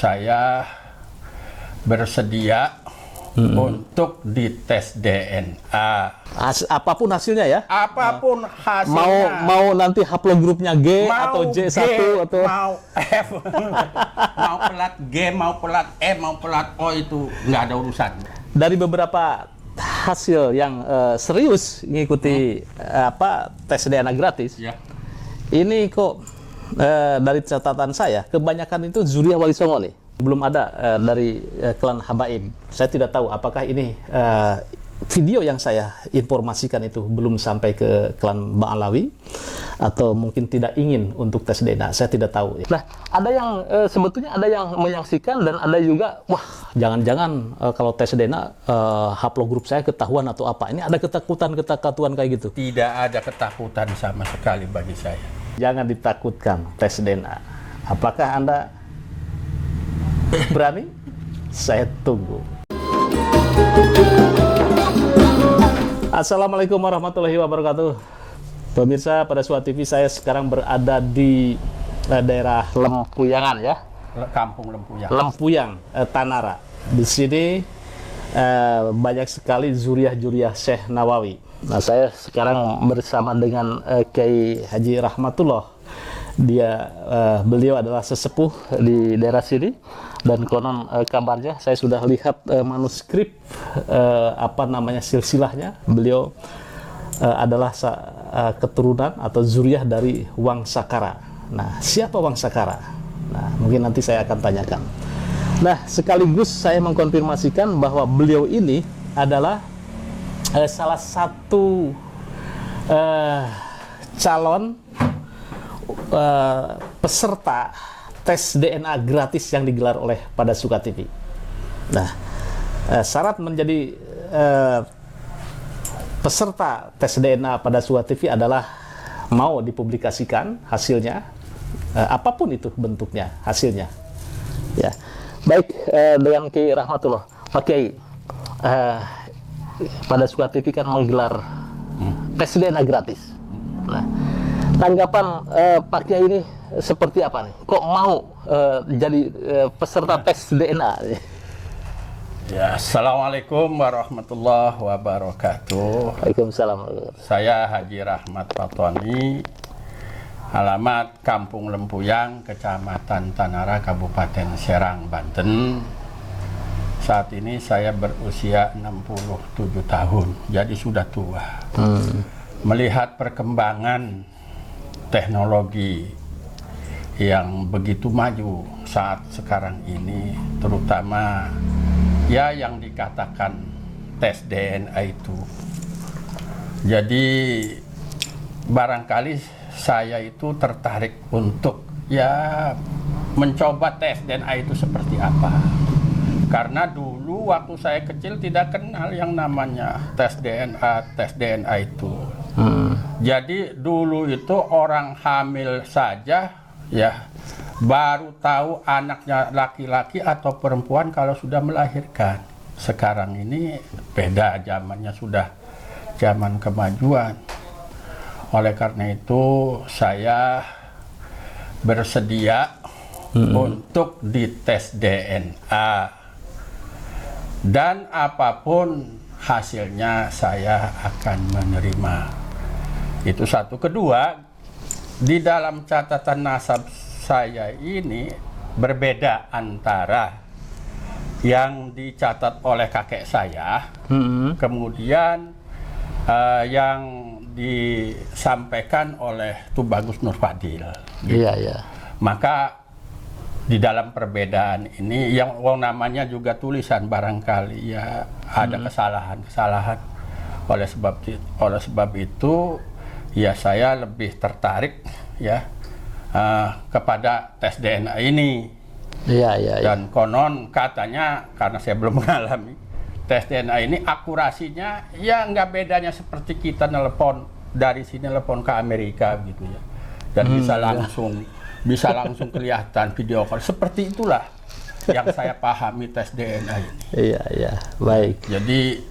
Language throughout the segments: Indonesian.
saya bersedia untuk dites DNA. Apapun hasilnya ya? Apapun hasilnya. Mau nanti haplogrupnya G mau atau J1 atau mau F, mau pelat G, mau pelat E, mau pelat O, itu nggak ada urusan. Dari beberapa hasil yang serius mengikuti tes DNA gratis, Ya. ini kok dari catatan saya kebanyakan itu Zuriah Wali Songo nih. Belum ada dari klan Habaib. Saya tidak tahu apakah ini video yang saya informasikan itu belum sampai ke klan Bang Alawi atau mungkin tidak ingin untuk tes DNA. Saya tidak tahu. Nah, ada yang sebetulnya ada yang menyaksikan dan ada juga, wah, jangan-jangan kalau tes DNA haplogrup saya ketahuan atau apa. Ini ada ketakutan kayak gitu. Tidak ada ketakutan sama sekali bagi saya. Jangan ditakutkan tes DNA. Apakah Anda berani? Saya tunggu. Assalamualaikum warahmatullahi wabarakatuh. Pemirsa, pada Suara TV saya sekarang berada di daerah Lempuyangan ya. Kampung Lempuyang. Lempuyang, Tanara. Di sini banyak sekali zuriah-zuriah Syekh Nawawi. Nah, saya sekarang bersama dengan Kiai Haji Rahmatullah. Beliau adalah sesepuh di daerah sini. Dan konon kabarnya saya sudah lihat manuskrip silsilahnya. Beliau adalah keturunan atau zuriah dari Wangsakara. Nah, siapa Wangsakara? Nah, mungkin nanti saya akan tanyakan. Nah, sekaligus saya mengkonfirmasikan bahwa beliau ini adalah salah satu calon peserta tes DNA gratis yang digelar oleh Pada Suka TV. Nah, syarat menjadi peserta tes DNA Pada Suka TV adalah mau dipublikasikan hasilnya, apapun itu bentuknya, hasilnya. Ya, baik, dengan Kiai Rahmatullah, Pak Kiai, Pada Suka TV kan menggelar tes DNA gratis. Nah, tanggapan Pak Kiai ini seperti apa nih? Kok mau jadi peserta tes DNA? Ya, Assalamualaikum warahmatullahi wabarakatuh. Waalaikumsalam. Saya Haji Rahmat Fatwani, alamat Kampung Lempuyang, Kecamatan Tanara, Kabupaten Serang, Banten. Saat ini saya berusia 67 tahun, jadi sudah tua. Melihat perkembangan teknologi yang begitu maju saat sekarang ini, terutama ya yang dikatakan tes DNA itu. Jadi barangkali saya itu tertarik untuk ya mencoba tes DNA itu seperti apa. Karena dulu waktu saya kecil tidak kenal yang namanya tes DNA itu. Jadi dulu itu orang hamil saja ya baru tahu anaknya laki-laki atau perempuan kalau sudah melahirkan. Sekarang ini beda, zamannya sudah zaman kemajuan. Oleh karena itu saya bersedia untuk dites DNA. Dan apapun hasilnya saya akan menerima. Itu satu. Kedua, di dalam catatan nasab saya ini berbeda antara yang dicatat oleh kakek saya, kemudian yang disampaikan oleh Tubagus Nur Fadil. Gitu. Iya, iya. Maka di dalam perbedaan ini yang namanya juga tulisan barangkali ya ada kesalahan-kesalahan. Oleh sebab itu ya saya lebih tertarik ya kepada tes DNA ini. Iya, iya, iya. Dan konon katanya, karena saya belum mengalami, tes DNA ini akurasinya ya nggak bedanya seperti kita nelpon dari sini nelpon ke Amerika gitu ya. Dan bisa langsung kelihatan video call. Seperti itulah yang saya pahami tes DNA ini. Iya, iya. Baik. Jadi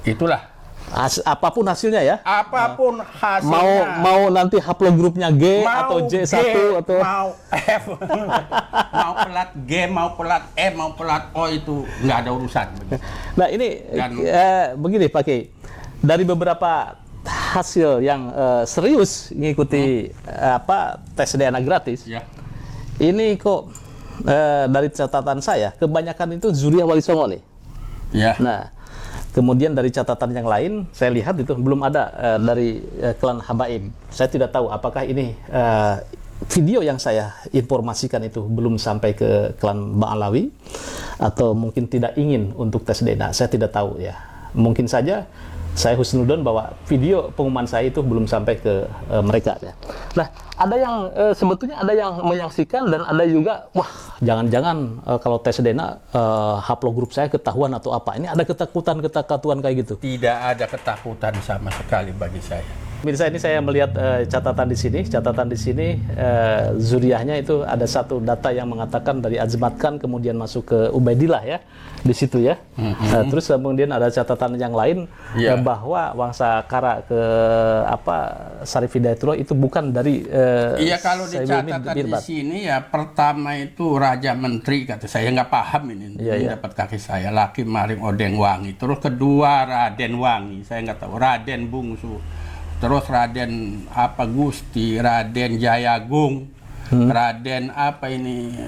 itulah Apapun hasilnya ya. Apapun hasilnya. Mau nanti haplogrupnya G mau atau J1 G, atau mau F, mau pelat G, mau pelat E, mau pelat O, itu nggak ada urusan. Nah ini begini Pak Kiai, dari beberapa hasil yang serius mengikuti tes DNA gratis, Ya. ini kok dari catatan saya kebanyakan itu Zuriah Wali Songo nih. Ya. Nah, kemudian dari catatan yang lain saya lihat itu belum ada dari klan Habaib. Saya tidak tahu apakah ini video yang saya informasikan itu belum sampai ke klan Ba'alawi atau mungkin tidak ingin untuk tes DNA. Saya tidak tahu ya. Mungkin saja saya husnudon bahwa video pengumuman saya itu belum sampai ke mereka ya. Nah, ada yang sebetulnya ada yang menyaksikan dan ada juga wah jangan-jangan kalau tes DNA haplogrup saya ketahuan atau apa. Ini ada ketakutan kayak gitu. Tidak ada ketakutan sama sekali bagi saya. Pemirsa, ini saya melihat catatan di sini. Catatan di sini zuriahnya itu ada satu data yang mengatakan dari Azmat Khan kemudian masuk ke Ubaidillah ya di situ ya. Terus kemudian ada catatan yang lain bahwa Wangsa Kara ke Syarif Hidayatullah itu bukan dari Iya, kalau di catatan di sini ya pertama itu Raja Menteri, kata saya nggak paham ini dapat kaki saya, Laki Maring Odeng Wangi. Terus kedua Raden Wangi, saya nggak tahu, Raden Bungsu. Terus Raden Gusti, Raden Jayagung, Raden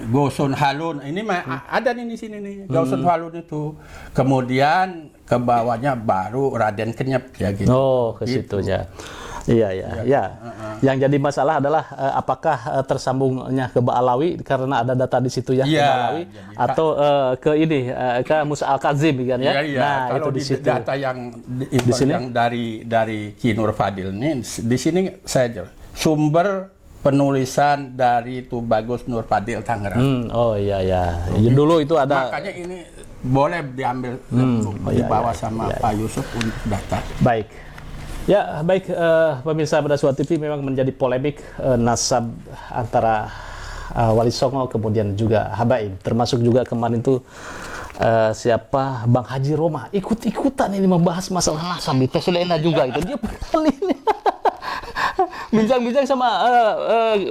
Gosun Halun. Ini ada nih di sini nih, Gosun Halun itu. Kemudian ke bawahnya baru Raden Kenyep ya gitu. Oh, ke situ ya. Iya. Yang jadi masalah adalah apakah tersambungnya ke Ba'alawi karena ada data di situ ya, ke Ba'alawi atau ke ini ke Musa Al-Kazim kan ya. Nah, kalau itu di situ. Data yang di sini yang dari Ki Nur Fadil ini di sini saya sumber penulisan dari Tubagus Nur Fadil Tangerang. Oh iya. Dulu itu ada. Makanya ini boleh diambil dibawa sama Pak Yusuf untuk data. Baik. Ya, baik pemirsa Berdaswa TV, memang menjadi polemik nasab antara Wali Songo kemudian juga Habaib. Termasuk juga kemarin itu siapa Bang Haji Roma ikut-ikutan ini membahas masalah nasab di tes DNA juga itu. Dia ini bincang-bincang sama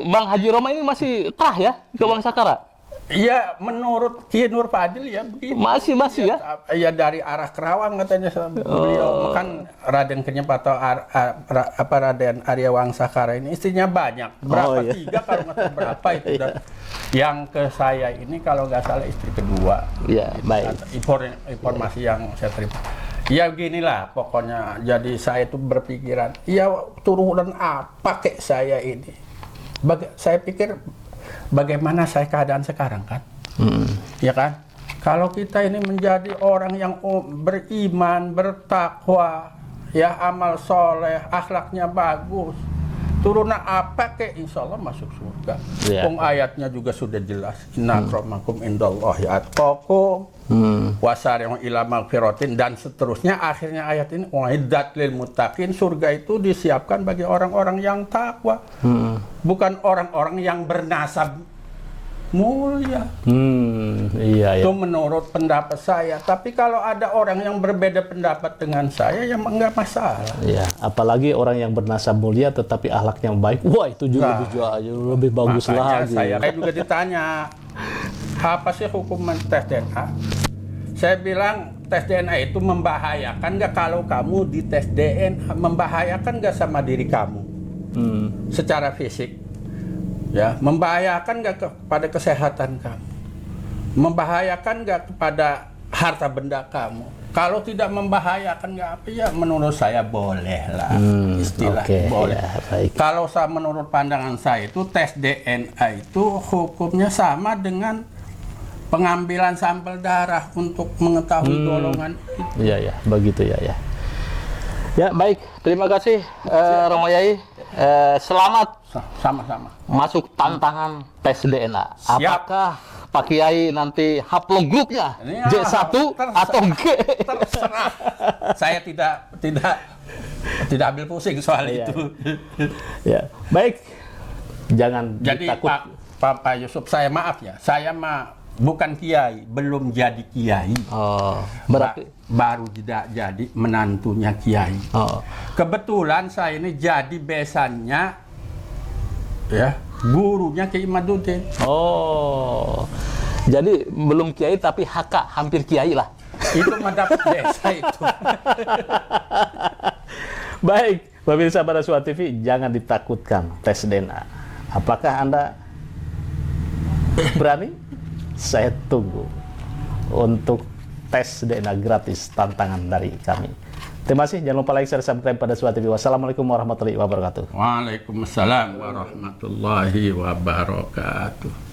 Bang Haji Roma ini masih tah ya ke Wangsa Kara. Iya, menurut Ki Nur Fadil ya begitu. Masih ya? Iya, dari arah Kerawang katanya beliau. Kan Raden Kenyep atau Raden Arya Wangsakara ini istrinya banyak. Berapa? 3 kalau nggak tahu berapa itu. Dan yang ke saya ini kalau nggak salah istri kedua. Iya, baik. Informasi yang saya terima. Ya beginilah pokoknya. Jadi saya itu berpikiran, ya turunan apa kek saya ini. Saya pikir bagaimana saya keadaan sekarang kan? Ya kan? Kalau kita ini menjadi orang yang beriman, bertakwa, ya amal soleh, akhlaknya bagus, turunan apa ke insya Allah masuk surga. Ayatnya juga sudah jelas. Inna akramakum indallahi atqakum wasari'u ila magfiratin dan seterusnya. Akhirnya ayat ini uiddat lil muttaqin, surga itu disiapkan bagi orang-orang yang takwa, bukan orang-orang yang bernasab mulia. Itu menurut pendapat saya. Tapi kalau ada orang yang berbeda pendapat dengan saya, ya enggak masalah. Iya, apalagi orang yang bernasab mulia tetapi akhlaknya baik. Wah, itu juga lebih bagus lagi. Saya juga ditanya, apa sih hukum tes DNA? Saya bilang tes DNA itu membahayakan nggak kalau kamu di tes DNA? Membahayakan nggak sama diri kamu secara fisik? Ya, membahayakan nggak kepada kesehatan kamu? Membahayakan nggak kepada harta benda kamu? Kalau tidak membahayakan nggak apa ya menurut saya boleh lah, istilah boleh. Ya, kalau menurut pandangan saya itu tes DNA itu hukumnya sama dengan pengambilan sampel darah untuk mengetahui golongan itu. Iya, begitu ya. Ya, baik. Terima kasih Romo Yai. Selamat sama-sama masuk tantangan tes DNA. Apakah Pak Kiai nanti haplogrupnya J1 atau G? Terserah. Saya tidak ambil pusing soal itu. Ya, baik. Jangan jadi takut. Pak Yusuf, saya maaf ya. Saya bukan kiai, belum jadi kiai. Oh, berarti Baru tidak jadi menantunya kiai. oh. Kebetulan saya ini jadi besannya ya gurunya Kiai Imaduddin. Oh. Jadi belum kiai tapi haka hampir kiai lah. Itu madhab desa itu. Baik, pemirsa Barasua TV, jangan ditakutkan tes DNA. Apakah Anda berani? Saya tunggu untuk tes DNA gratis tantangan dari kami. Terima kasih, jangan lupa like, share, subscribe pada Barasua TV. Wassalamualaikum warahmatullahi wabarakatuh. Waalaikumsalam warahmatullahi wabarakatuh.